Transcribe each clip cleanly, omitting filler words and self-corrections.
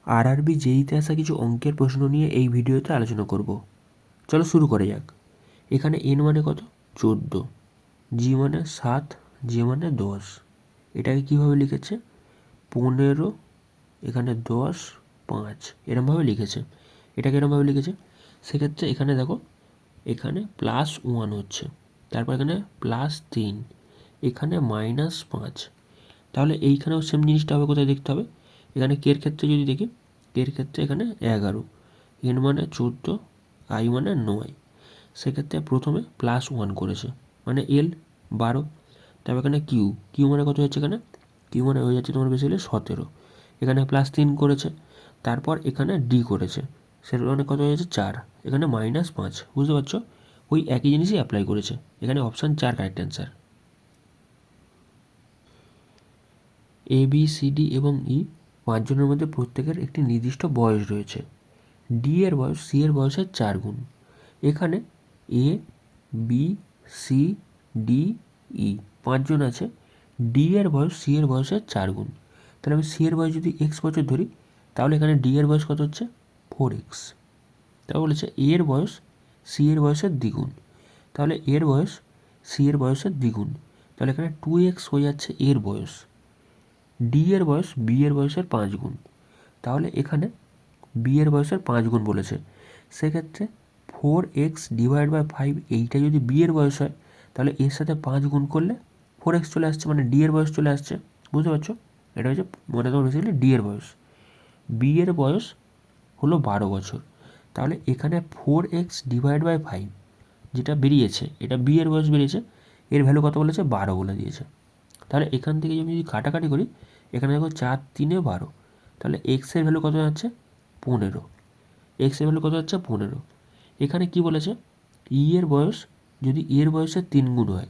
RRB জেইতে আসা কিছু অঙ্কের প্রশ্ন নিয়ে এই ভিডিওতে আলোচনা করব। চলো শুরু করা যাক। এখানে এন মানে কত? 14, জি মানে 7, জে মানে 10। এটাকে কীভাবে লিখেছে? 15, এখানে 10, 5 এরমভাবে লিখেছে। এটাকে এরমভাবে লিখেছে। সেক্ষেত্রে এখানে দেখো, এখানে +1 হচ্ছে, তারপর এখানে +3, এখানে -5। তাহলে এইখানেও সেম জিনিসটা হবে। কোথায় দেখতে হবে? এখানে কের ক্ষেত্রে যদি দেখি, কের ক্ষেত্রে এখানে 11, এন মানে 14, আই মানে 9। সেক্ষেত্রে প্রথমে +1 করেছে, মানে এল 12। তারপর এখানে কিউ, কিউ মানে কত হচ্ছে? এখানে কিউ মানে হয়ে যাচ্ছে তোমার বেসিক্যালি 17। এখানে +3 করেছে, তারপর এখানে ডি করেছে, সেটা মানে কত হয়ে যাচ্ছে? 4। এখানে -5। বুঝতে পারছো? ওই একই জিনিসই অ্যাপ্লাই করেছে। এখানে option 4 correct answer. A B C D এবং ই 5 জনের মধ্যে প্রত্যেকের একটি নির্দিষ্ট বয়স রয়েছে। ডি এর বয়স সি এর বয়সের 4 গুণ। এখানে এ, বি, সি, ডি, ই 5 জন আছে। ডি এর বয়স সি এর বয়সের 4 গুণ। তাহলে আমি সি এর বয়স যদি এক্স বছর ধরি, তাহলে এখানে ডি এর বয়স কত হচ্ছে? 4x। তারপর বলেছে এ এর বয়স সি এর বয়সের দ্বিগুণ। তাহলে এর বয়স সি এর বয়সের দ্বিগুণ। তাহলে এখানে 2x হয়ে যাচ্ছে এর বয়স। ডি এর বয়স বি এর বয়সের 5 গুণ। তাহলে এখানে বি এর বয়সের 5 গুণ বলেছে। সেক্ষেত্রে 4x / 5 এইটা যদি বি এর বয়স হয়, তাহলে এর সাথে 5 গুণ করলে 4x চলে আসছে, মানে ডি এর বয়স চলে আসছে। বুঝতে পারছো? এটা হচ্ছে মনে তো বেসিক্যালি ডি এর বয়স। বি এর বয়স হলো 12 বছর। তাহলে এখানে 4x / 5 যেটা বেরিয়েছে, এটা বি এর বয়স বেরিয়েছে, এর ভ্যালু কত বলেছে? 12 বলে দিয়েছে। তাহলে এখান থেকে আমি যদি কাটাকাটি করি, এখানে দেখো 4 3 12, তাহলে এক্সের ভ্যালু কত যাচ্ছে? 15। এক্সের ভ্যালু কত যাচ্ছে? 15। এখানে কি বলেছে? ই এর বয়স যদি এর বয়সের 3 গুণ হয়,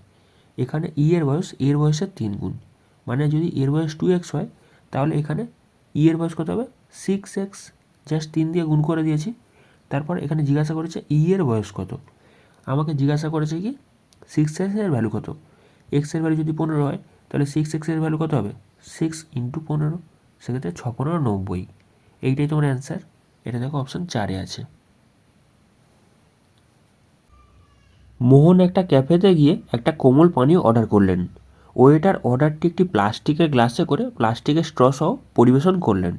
এখানে ই এর বয়স এর বয়সের 3 গুণ, মানে যদি এর বয়স 2x হয়, তাহলে এখানে ই এর বয়স কত হবে? 6x। জাস্ট 3 দিয়ে গুণ করে দিয়েছি। তারপর এখানে জিজ্ঞাসা করেছে ই এর বয়স কত। আমাকে জিজ্ঞাসা করেছে কি 6x এর ভ্যালু কত। এক্সের ভ্যালু যদি 15 হয়, তাহলে 6x এর ভ্যালু কত হবে? 6 × 15। সেক্ষেত্রে 6 15 90। এইটাই তোমার অ্যান্সার। এটা দেখো অপশান 4-এ আছে। মোহন একটা ক্যাফেতে গিয়ে একটা কোমল পানীয় অর্ডার করলেন। ওয়েটার অর্ডারটি একটি প্লাস্টিকের গ্লাসে করে প্লাস্টিকের স্ট্র সহ পরিবেশন করলেন।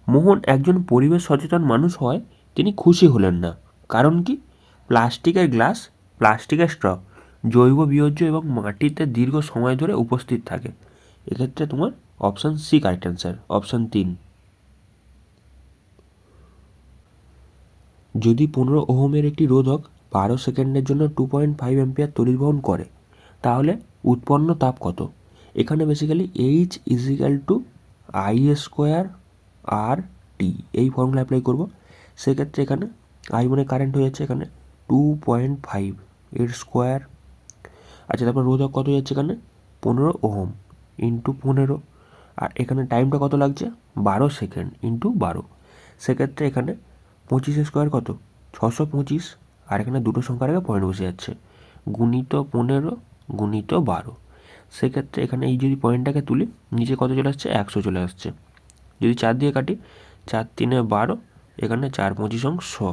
মোহন একজন পরিবেশ সচেতন মানুষ হওয়ায় তিনি খুশি হলেন না। কারণ কি? প্লাস্টিকের গ্লাস, প্লাস্টিকের স্ট্র জৈব বিয়োজ্য এবং মাটিতে দীর্ঘ সময় ধরে উপস্থিত থাকে। এক্ষেত্রে তোমার option C correct answer, option 3। যদি 15 ওহমের একটি রোধক 12 সেকেন্ডের জন্য 2.5 অ্যাম্পিয়ার তড়িৎ বহন করে, তাহলে উৎপন্ন তাপ কত? এখানে বেসিক্যালি এইচ = I² আর টি এই ফর্মুলা অ্যাপ্লাই করব। সেক্ষেত্রে এখানে আই মানে কারেন্ট হয়ে যাচ্ছে, এখানে 2.5 এর স্কোয়ার। আচ্ছা, তারপর রোধক কত যাচ্ছে? এখানে 15 ওহম × 15। আর এখানে টাইমটা কত লাগছে? 12 সেকেন্ড × 12। সেক্ষেত্রে এখানে 25 স্কোয়ার কত? 625। আর এখানে দুটো সংখ্যার আগে পয়েন্ট বসে যাচ্ছে, গুণিত 15 গুণিত 12। সেক্ষেত্রে এখানে এই যদি পয়েন্টটাকে তুলি, নিচে কত চলে আসছে? 100 চলে আসছে। যদি 4 দিয়ে কাটি, 4 3 12, এখানে 4 25 100।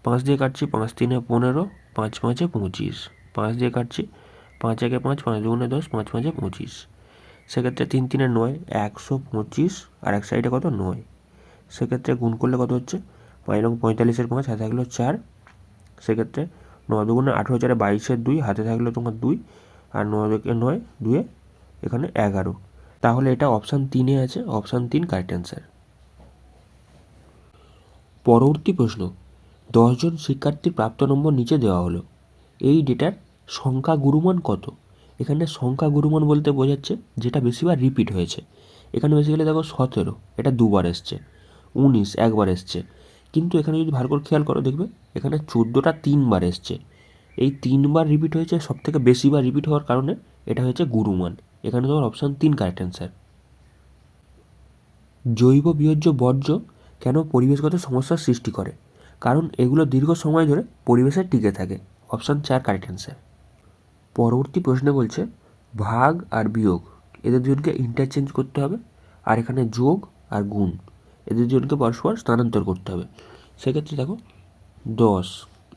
5 দিয়ে কাটছি, 5 3 15, 5 5 25। 5 দিয়ে কাটছি, 5 1 5, 5 2 10, 5 5 25। সেক্ষেত্রে 3 3 9, 125। আর এক সাইডে কত? 9। সেক্ষেত্রে গুণ করলে কত হচ্ছে? 5 এবং 45-এর 5, হাতে থাকলো 4। সেক্ষেত্রে 9 2 18, 4 22-এর 2, হাতে থাকলো তোমার 2। আর 9 2 9, 2 এখানে 11। তাহলে এটা অপশান 3-এ আছে, অপশান 3 কারেক্ট অ্যান্সার। পরবর্তী প্রশ্ন, 10 জন শিক্ষার্থীর প্রাপ্ত নম্বর নিচে দেওয়া হলো। এই ডেটার সংখ্যা গুরুমান কত? এখানে সংখ্যা গুরুমান বলতে বোঝাচ্ছে যেটা বেশিবার রিপিট হয়েছে। এখানে বেসিক্যালি দেখো 17 এটা দুবার এসছে, 19 একবার এসছে। কিন্তু এখানে যদি ভালো করে খেয়াল করো, দেখবে এখানে 14টা 3বার এসছে। এই 3বার রিপিট হয়েছে, সবথেকে বেশিবার রিপিট হওয়ার কারণে এটা হয়েছে গুরুমান। এখানে তোমার অপশান 3 কারেক্ট অ্যান্সার। জৈব বিয়োজ্য বর্জ্য কেন পরিবেশগত সমস্যার সৃষ্টি করে? কারণ এগুলো দীর্ঘ সময় ধরে পরিবেশে টিকে থাকে। Option 4 correct answer. পরবর্তী প্রশ্নে বলছে ভাগ আর বিয়োগ এদের দুজনকে ইন্টারচেঞ্জ করতে হবে, আর এখানে যোগ আর গুণ এদের জনকে পরস্পর স্থানান্তর করতে হবে। সেক্ষেত্রে দেখো 10,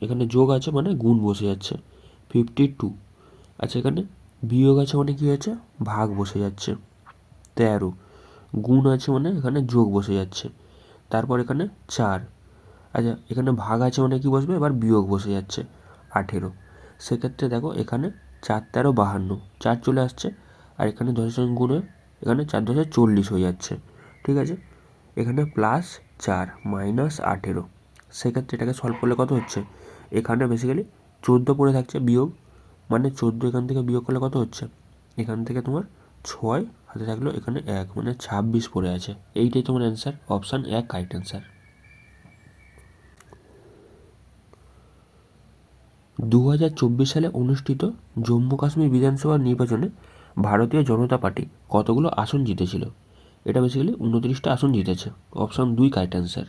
এখানে যোগ আছে মানে গুণ বসে যাচ্ছে 52। আচ্ছা, এখানে বিয়োগ আছে মানে কী হয়েছে, ভাগ বসে যাচ্ছে 13, গুণ আছে মানে এখানে যোগ বসে যাচ্ছে, তারপর এখানে 4। আচ্ছা, এখানে ভাগ আছে মানে কি বসবে, এবার বিয়োগ বসে যাচ্ছে 18। সেক্ষেত্রে দেখো এখানে 4 13 52, 4 চলে আসছে, আর এখানে 10 সঙ্গে গুণ হয়ে এখানে 4 10 40 হয়ে যাচ্ছে। ঠিক আছে, এখানে +4 -18। সেক্ষেত্রে এটাকে সলভ করলে কত হচ্ছে, এখানে বেসিক্যালি 14 পড়ে থাকছে বিয়োগ, মানে 14 এখান থেকে বিয়োগ করলে কত হচ্ছে, এখান থেকে তোমার 6 হাতে থাকলো, এখানে 1 মানে 26 পড়ে আছে। এইটাই তোমার অ্যান্সার, অপশান 1 কারেক্ট অ্যান্সার। 2024 সালে অনুষ্ঠিত জম্মু কাশ্মীর বিধানসভা নির্বাচনে ভারতীয় জনতা পার্টি কতগুলো আসন জিতেছিল? এটা বেসিক্যালি 29টা আসন জিতেছে, অপশান 2 কারেক্ট অ্যান্সার।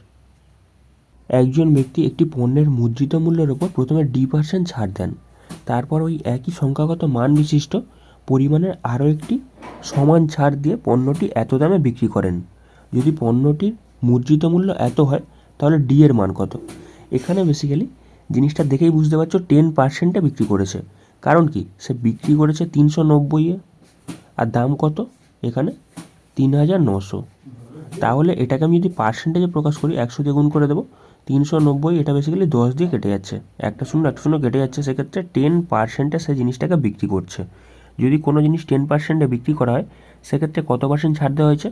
একজন ব্যক্তি একটি পণ্যের মুদ্রিত মূল্যের ওপর প্রথমে D% ছাড় দেন, তারপর ওই একই সংখ্যাগত মান বিশিষ্ট পরিমাণের আরও একটি সমান ছাড় দিয়ে পণ্যটি এত দামে বিক্রি করেন। যদি পণ্যটির মুদ্রিত মূল্য এত হয় তাহলে D এর মান কত? এখানে বেসিক্যালি জিনিসটা দেখেই বুঝতে পারছো 10%-এ বিক্রি করেছে। কারণ কি, সে বিক্রি করেছে 390-এ, আর দাম কত এখানে 3900। তাহলে এটাকে আমি যদি পার্সেন্টেজে প্রকাশ করি 100 দিয়ে গুণ করে দেবো, 390, এটা বেসিক্যালি 10 দিয়ে কেটে যাচ্ছে, একটা শূন্য কেটে যাচ্ছে, সেক্ষেত্রে 10%-এ সে জিনিসটাকে বিক্রি করছে। যদি কোনো জিনিস 10%-এ বিক্রি করা হয় সেক্ষেত্রে কত পার্সেন্ট ছাড় দেওয়া হয়েছে,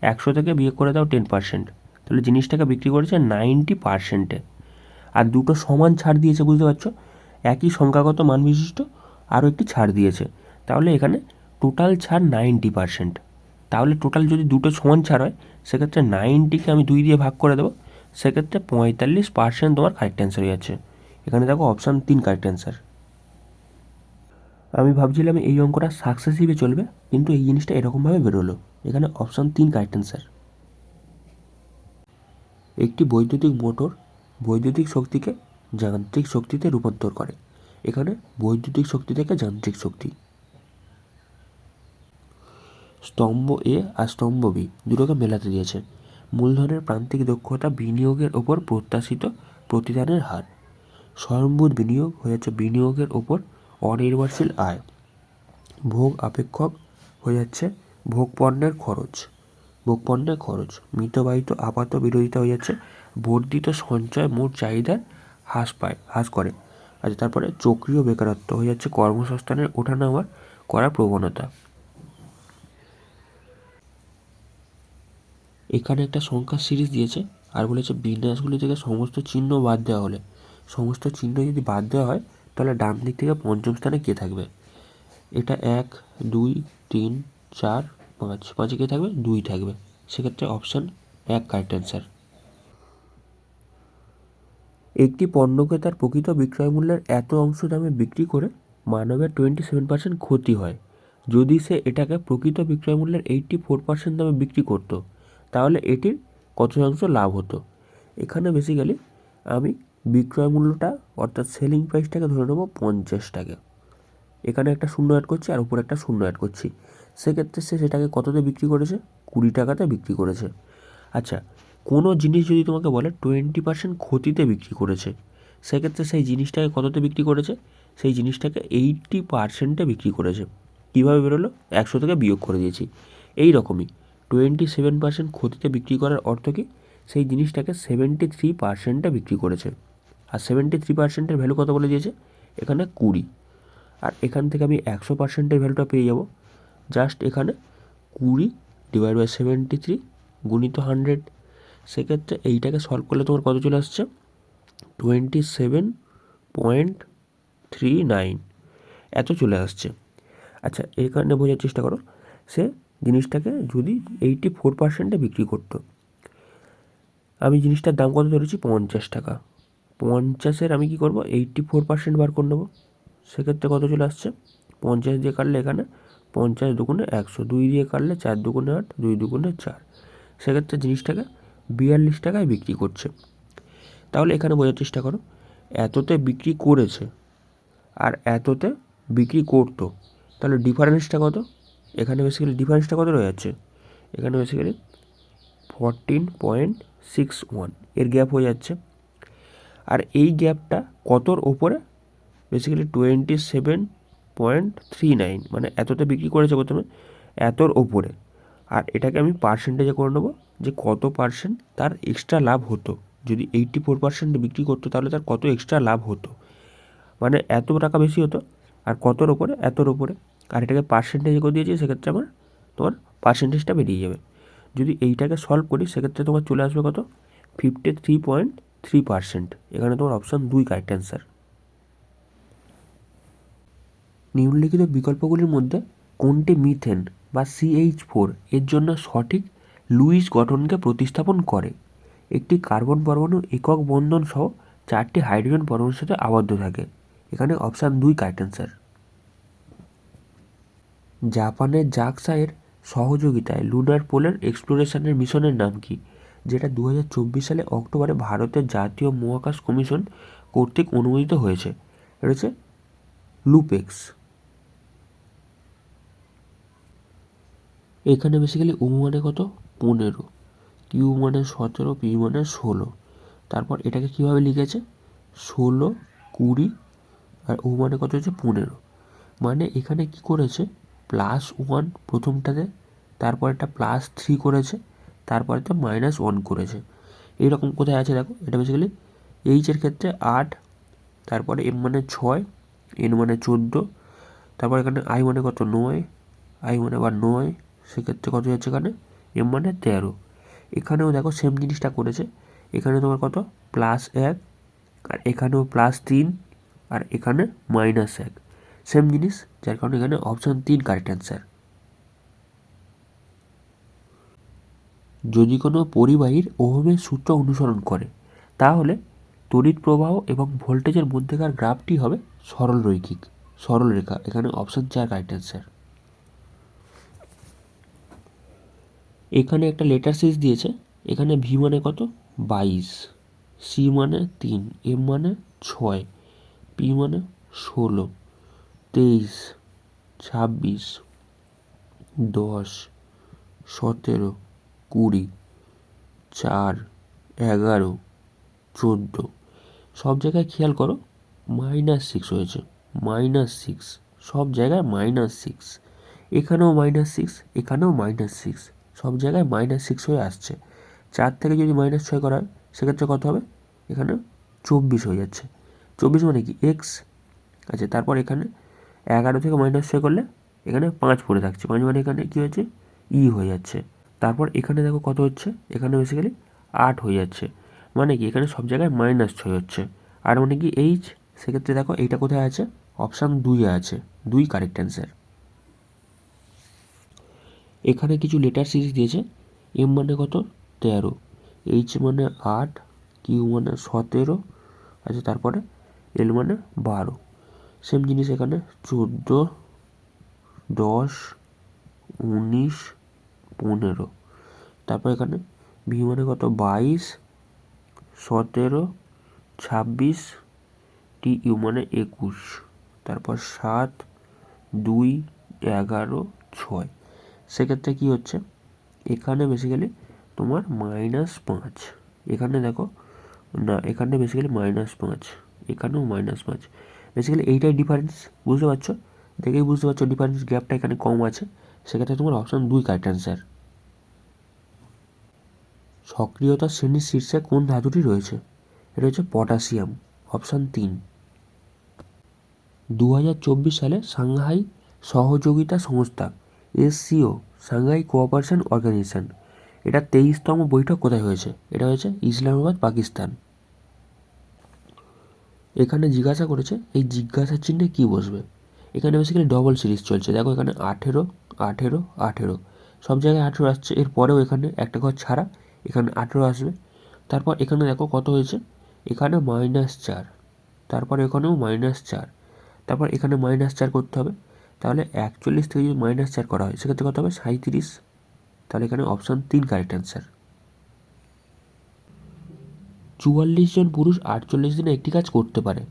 100 থেকে বিয়োগ করে দাও 10%, তাহলে জিনিসটাকে বিক্রি করেছে 90%-এ। আর দুটো সমান ছাড় দিয়েছে, বুঝতে পারছো, একই সংখ্যাগত মান বিশিষ্ট আরও একটি ছাড় দিয়েছে, তাহলে এখানে টোটাল ছাড় 90%। তাহলে টোটাল যদি দুটো সমান ছাড় হয় সেক্ষেত্রে 90কে আমি 2 দিয়ে ভাগ করে দেবো, সেক্ষেত্রে 45% তোমার কারেক্ট অ্যান্সার হয়ে যাচ্ছে। এখানে দেখো অপশান 3 কারেক্ট অ্যান্সার। আমি ভাবছিলাম এই অঙ্কটা সাকসেসিভে চলবে, কিন্তু এই জিনিসটা এরকমভাবে বেরোলো। এখানে অপশান 3 কারেক্ট অ্যান্সার। একটি বৈদ্যুতিক মোটর বৈদ্যুতিক শক্তিকে যান্ত্রিক শক্তিতে রূপান্তর করে। এখানে বৈদ্যুতিক শক্তি থেকে যান্ত্রিক শক্তি। স্তম্ভ এ আর স্তম্ভ বি দুটোকে মেলাতে দিয়েছে। মূলধনের প্রান্তিক দক্ষতা বিনিয়োগের ওপর প্রত্যাশিত প্রতিদানের হার। স্বয়ংভূত বিনিয়োগ হয়ে যাচ্ছে বিনিয়োগের ওপর অনির্ভরশীল আয়। ভোগ আপেক্ষক হয়ে যাচ্ছে ভোগপণ্যের খরচ। মিতব্যয়িত আপাত বিরোধিতা হয়ে যাচ্ছে বর্ধিত সঞ্চয় মোট চাহিদার হ্রাস করে। আচ্ছা, তারপরে চক্রীয় বেকারত্ব হয়ে যাচ্ছে কর্মসংস্থানের ওঠানামা করার প্রবণতা। এখানে একটা সংখ্যার সিরিজ দিয়েছে আর বলেছে বিন্যাসগুলি থেকে সমস্ত চিহ্ন বাদ দেওয়া হলে, সমস্ত চিহ্ন যদি বাদ দেওয়া হয় তাহলে ডান দিক থেকে পঞ্চম স্থানে কে থাকবে? এটা 1 2 3 4 5, 5-এ কে থাকবে? 2 থাকবে। সেক্ষেত্রে অপশান 1 কারেক্ট অ্যান্সার। একটি পণ্যকে তার প্রকৃত বিক্রয় মূল্যের এত অংশ দামে বিক্রি করে মানবের 27% ক্ষতি হয়। যদি সে এটাকে প্রকৃত বিক্রয় মূল্যের 84% দামে বিক্রি করত তাহলে এটির কত শতাংশ লাভ হতো? এখানে বেসিক্যালি আমি বিক্রয় মূল্যটা অর্থাৎ সেলিং প্রাইসটাকে ধরে নেবো 50 টাকা। এখানে একটা শূন্য অ্যাড করছি আর উপরে একটা শূন্য অ্যাড করছি, সেক্ষেত্রে সে সেটাকে কততে বিক্রি করেছে? 20 টাকাতে বিক্রি করেছে। আচ্ছা, কোনো জিনিস যদি তোমাকে বলে 20% ক্ষতিতে বিক্রি করেছে, সেক্ষেত্রে সেই জিনিসটাকে কততে বিক্রি করেছে? সেই জিনিসটাকে 80%-এ বিক্রি করেছে। কীভাবে বেরোলো? 100 থেকে বিয়োগ করে দিয়েছি। এই রকমই 27% ক্ষতিতে বিক্রি করার অর্থ কী? সেই জিনিসটাকে 73%-এ বিক্রি করেছে। আর 73%-এর ভ্যালু কত বলে দিয়েছে? এখানে 20। আর এখান থেকে আমি 100%-এর ভ্যালুটা পেয়ে যাব, জাস্ট এখানে 20/73 গুণিত 100। সেক্ষেত্রে এইটাকে সলভ করলে তোমার কত চলে আসছে? 27.39 এত চলে আসছে। আচ্ছা, এখানে বোঝার চেষ্টা করো, সে জিনিসটাকে যদি 84%-এ বিক্রি করতো, আমি জিনিসটার দাম কত ধরেছি? 50 টাকা। 50-এর আমি কী করবো? 84% বার করে নেবো। সেক্ষেত্রে কত চলে আসছে? 50 দিয়ে কাটলে এখানে 50 দুগুণে 100, 2 দিয়ে কাটলে 4 দুগুণে 8, 2 দুগুণে 4। সেক্ষেত্রে জিনিসটাকে 42 টাকায় বিক্রি করছে। তাহলে এখানে বোঝার চেষ্টা করো, এততে বিক্রি করেছে আর এততে বিক্রি করতো, তাহলে ডিফারেন্সটা কত? এখানে বেসিক্যালি ডিফারেন্সটা কত রয়ে যাচ্ছে? এখানে বেসিক্যালি 14.61 এর গ্যাপ হয়ে যাচ্ছে। আর এই গ্যাপটা কতর ওপরে? বেসিক্যালি 27.39, মানে এতটা বিক্রি করেছে প্রথমে, এতর ওপরে। আর এটাকে আমি পার্সেন্টেজে করে নেবো যে কত পার্সেন্ট তার এক্সট্রা লাভ হতো। যদি 84% বিক্রি করতো তাহলে তার কত এক্সট্রা লাভ হতো, মানে এত টাকা বেশি হতো। আর কতর ওপরে? এতর ওপরে। আর এটাকে পার্সেন্টেজে করে দিয়েছি, সেক্ষেত্রে আমার তোমার পার্সেন্টেজটা বেরিয়ে যাবে। যদি এইটাকে সলভ করি সেক্ষেত্রে তোমার চলে আসবে কত? 53.3%। এখানে তোমার অপশান 2 কারেক্ট অ্যান্সার। নিম্নলিখিত বিকল্পগুলির মধ্যে কোনটি মিথেন বা CH4 এর জন্য সঠিক লুইস গঠনকে প্রতিস্থাপন করে? একটি কার্বন পরমাণু একক বন্ধন সহ 4টি হাইড্রোজেন পরমাণুর সাথে আবদ্ধ থাকে। এখানে অপশান 2 কারেক্ট অ্যান্সার। জাপানের জাকসাইয়ের সহযোগিতায় লুনার পোলার এক্সপ্লোরেশনের মিশনের নাম কি? যেটা 2024 সালে অক্টোবরে ভারতের জাতীয় মহাকাশ কমিশন কর্তৃক অনুমোদিত হয়েছে। এটা হচ্ছে লুপেক্স। এখানে বেসিক্যালি ও মানে কত? 15, কিউ মানে 17, পি মানে 16। তারপর এটাকে কীভাবে লিখেছে? 16, 20, আর ও মানে কত হচ্ছে 15। মানে এখানে কি করেছে? +1 প্রথমটাতে, তারপর একটা +3 করেছে, তারপরেতে -1 করেছে। এইরকম কোথায় আছে দেখো, এটা বেসিক্যালি এইচের ক্ষেত্রে 8, তারপরে এম মানে 6, এন মানে 14, তারপর এখানে আই মানে কত? 9, আই মানে আবার 9, সেক্ষেত্রে কত যাচ্ছে এখানে? এম মানে 13। এখানেও দেখো সেম জিনিসটা করেছে। এখানে তোমার কত? +1, আর এখানেও +3, আর এখানে -1, সেম জিনিস, যার কারণে এখানে অপশান 3 কারেক্ট অ্যান্সার। যদি কোনো পরিবাহীর ওহমের সূত্র অনুসরণ করে তাহলে তড়িৎ প্রবাহ এবং ভোল্টেজের মধ্যেকার গ্রাফটি হবে সরলরৈখিক, সরলরেখা। এখানে অপশান 4 কারেক্ট অ্যান্সার। এখানে একটা লেটার সিরিজ দিয়েছে। এখানে ভি মানে কত? 22, সি মানে 3, এম মানে 6, পি মানে 16, 23, 26, 10, 17, 20, 4, 11, 14। সব জায়গায় খেয়াল করো -6 হয়েছে, -6, সব জায়গায় -6। এখানেও -6, এখানেও -6, সব জায়গায় -6 হয়ে আসছে। 4 থেকে যদি -6 করা হয় সেক্ষেত্রে কত হবে? এখানে 24 হয়ে যাচ্ছে। 24 মানে কি? এক্স। আচ্ছা, তারপর এখানে 11 থেকে -6 করলে এখানে 5 পড়ে থাকছে, 5 মানে এখানে কী হয়েছে? ই হয়ে যাচ্ছে। তারপর এখানে দেখো কত হচ্ছে? এখানে বেসিক্যালি 8 হয়ে যাচ্ছে, মানে কি এখানে সব জায়গায় -6 হচ্ছে। আর মানে কি এইচ। সেক্ষেত্রে দেখো এইটা কোথায় আছে? অপশান 2 আছে, 2 কারেক্ট অ্যান্সার। এখানে কিছু লেটার সিরিজ দিয়েছে। এম মানে কত? 13, এইচ মানে 8, কিউ মানে 17, আচ্ছা, তারপরে এল মানে 12। সেম জিনিস এখানে 14, 10, 19, 15। তারপর এখানে ভি মানে কত? 22, 17, 26, টি ইউ মানে 21, তারপর 7, 2, 11, 6। সেক্ষেত্রে কী হচ্ছে? এখানে বেসিক্যালি তোমার -5। এখানে দেখো না, এখানে বেসিক্যালি -5, এখানেও -5। বেসিক্যালি এইটাই ডিফারেন্স, বুঝতে পারছো? দেখেই বুঝতে পারছো ডিফারেন্স, গ্যাপটা এখানে কম আছে। সেক্ষেত্রে তোমার অপশান 2 কারেক্ট অ্যান্সার। সক্রিয়তার শ্রেণীর শীর্ষে কোন ধাতুটি রয়েছে? এটা হচ্ছে পটাশিয়াম, অপশান 3। 2024 সালে সাংহাই সহযোগিতা সংস্থা SCO, সাংহাই কোঅপারেশন অর্গানাইজেশন, এটা 23তম বৈঠক কোথায় হয়েছে? এটা হয়েছে ইসলামাবাদ, পাকিস্তান। এখানে জিজ্ঞাসা করেছে এই জিজ্ঞাসার চিহ্নে কী বসবে? এখানে বেসিক্যালি ডবল সিরিজ চলছে। দেখো এখানে 18, 18, 18, সব জায়গায় 18 আসছে। এরপরেও এখানে একটা ঘর ছাড়া এখানে 18 আসবে। তারপর এখানে দেখো কত হয়েছে? এখানে -4, তারপর এখানেও -4, তারপর এখানে -4 করতে হবে। তাহলে 41 থেকে যদি -4 করা হয় সেক্ষেত্রে কত হবে? 37। তাহলে এখানে অপশান 3 কারেক্ট অ্যান্সার। 44 জন পুরুষ 48 দিনে একটি কাজ করতে পারে।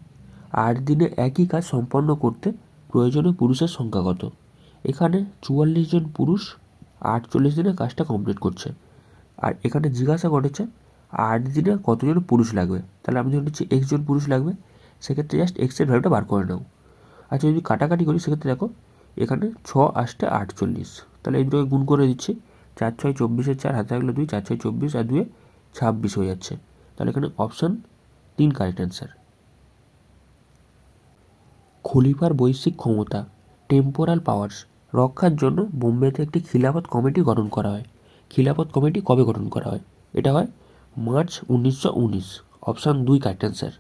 8 দিনে একই কাজ সম্পন্ন করতে প্রয়োজনীয় পুরুষের সংখ্যা কত? এখানে 44 জন পুরুষ 48 দিনে কাজটা কমপ্লিট করছে। আর এখানে জিজ্ঞাসা করেছে 8 দিনে কতজন পুরুষ লাগবে। তাহলে আমি ধরে নিচ্ছি x জন পুরুষ লাগবে, সেক্ষেত্রে জাস্ট x এর ভ্যালুটা বার করে নাও। আচ্ছা যদি কাটাকাটি করি সেক্ষেত্রে দেখো এখানে 6 8 48, তাহলে এই দুটোকে গুণ করে দিচ্ছি। 4 6 24, 4 হাতে থাকলে 2, 4 6 24 আর 2 26 হয়ে যাচ্ছে। তাহলে এখানে অপশান 3 কারেক্ট অ্যান্সার। খলিফার বৈশ্বিক ক্ষমতা টেম্পোরাল পাওয়ার্স রক্ষার জন্য বোম্বেতে একটি খিলাফত কমিটি গঠন করা হয়। খিলাফত কমিটি কবে গঠন করা হয়? এটা হয় মার্চ 1919। Option 2 correct answer.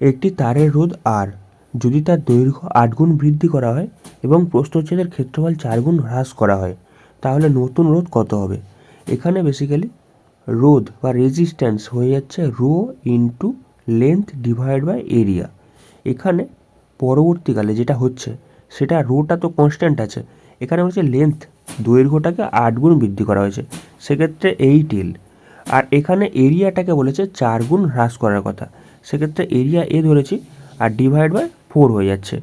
একটি তারের রোধ আর যদি তার দৈর্ঘ্য 8 গুণ বৃদ্ধি করা হয় এবং প্রস্থচ্ছেদের ক্ষেত্রফল 4 গুণ হ্রাস করা হয়, তাহলে নতুন রোধ কত হবে? এখানে বেসিক্যালি রোধ বা রেজিস্ট্যান্স হয়ে যাচ্ছে rho into length divide by area. এখানে পরবর্তীকালে যেটা হচ্ছে সেটা রোটা তো কনস্ট্যান্ট আছে, এখানে হচ্ছে লেন্থ দৈর্ঘ্যটাকে 8 গুণ বৃদ্ধি করা হয়েছে, সেক্ষেত্রে 8L। আর এখানে এরিয়াটাকে বলেছে 4 গুণ হ্রাস করার কথা, সেক্ষেত্রে এরিয়া এ ধরেছি আর ডিভাইড বাই 4 হয়ে যাচ্ছে।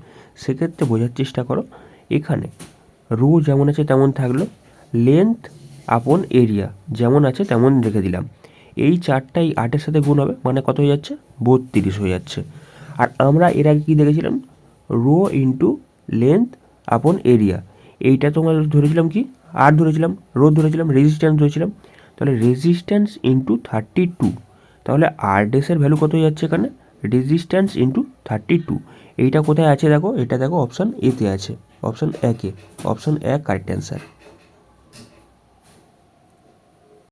সেক্ষেত্রে বোঝার চেষ্টা করো, এখানে রো যেমন আছে তেমন থাকলো, লেন্থ আপন এরিয়া যেমন আছে তেমন রেখে দিলাম। এই 4টাই 8-এর সাথে গুণ হবে, মানে কত হয়ে যাচ্ছে? 32 হয়ে যাচ্ছে। আর আমরা এর আগে কী দেখেছিলাম? রো ইন্টু লেন্থ আপন এরিয়া। এইটা তোমার ধরেছিলাম কি? আর ধরেছিলাম রোধ, ধরেছিলাম রেজিস্ট্যান্স ধরেছিলাম। তাহলে রেজিস্ট্যান্স ইন্টু 32, তাহলে আর ডেসের ভ্যালু কত হয়ে যাচ্ছে এখানে? Resistance into 32। এইটা কোথায় আছে দেখো, এটা দেখো অপশান এতে আছে, অপশান 1-এ। Option 1 correct answer.